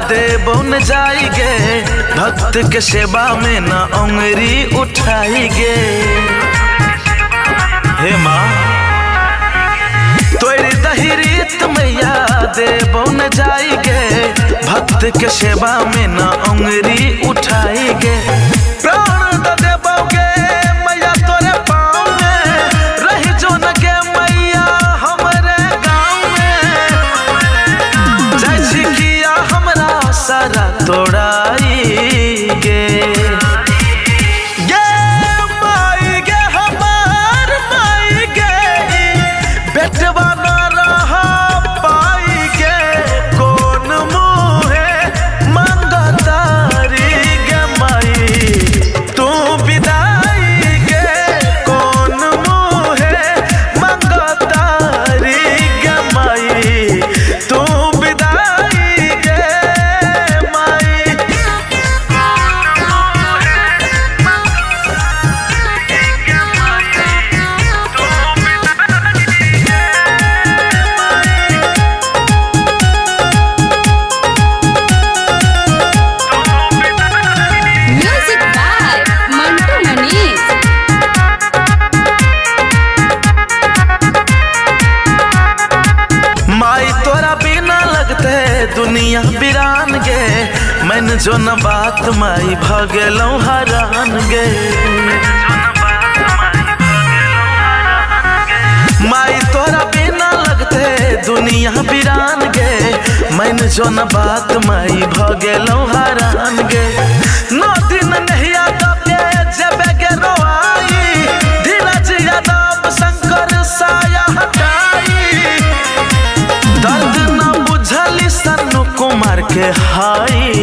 देबो न जाइगे, भक्त के सेवा में न उंगली उठाइगे। हे माँ तोरी दहिरीत मैया देबो न जाइगे, भक्त के सेवा में न उंगली उठाइगे। प्राण द देबोगे मैया तोरे पाँव में, रही जो न गे मैया हमरे गाँव में। जैसी किया हमरा सारा तोड़ाई गे, बेटवा न रहा पाई गे, कौन मुहे मंगतारी गे माई तू विदाई गे, कौन मुहे मंगतारी गे माई तू विदाई गे माई। दुनिया बिरान गे, मैंने जो न बात माई भगेलौ हरान गे। माई तोरा बिना लगते दुनिया बिरान गे, मैंने जो न बात माई भगेलौ हरान गे। 9 दिन नहिया दबे जबे गे रोआई, धीरज यादव शंकर साया हटाई। दर्द न बुझली सन्नु कुमार के हाई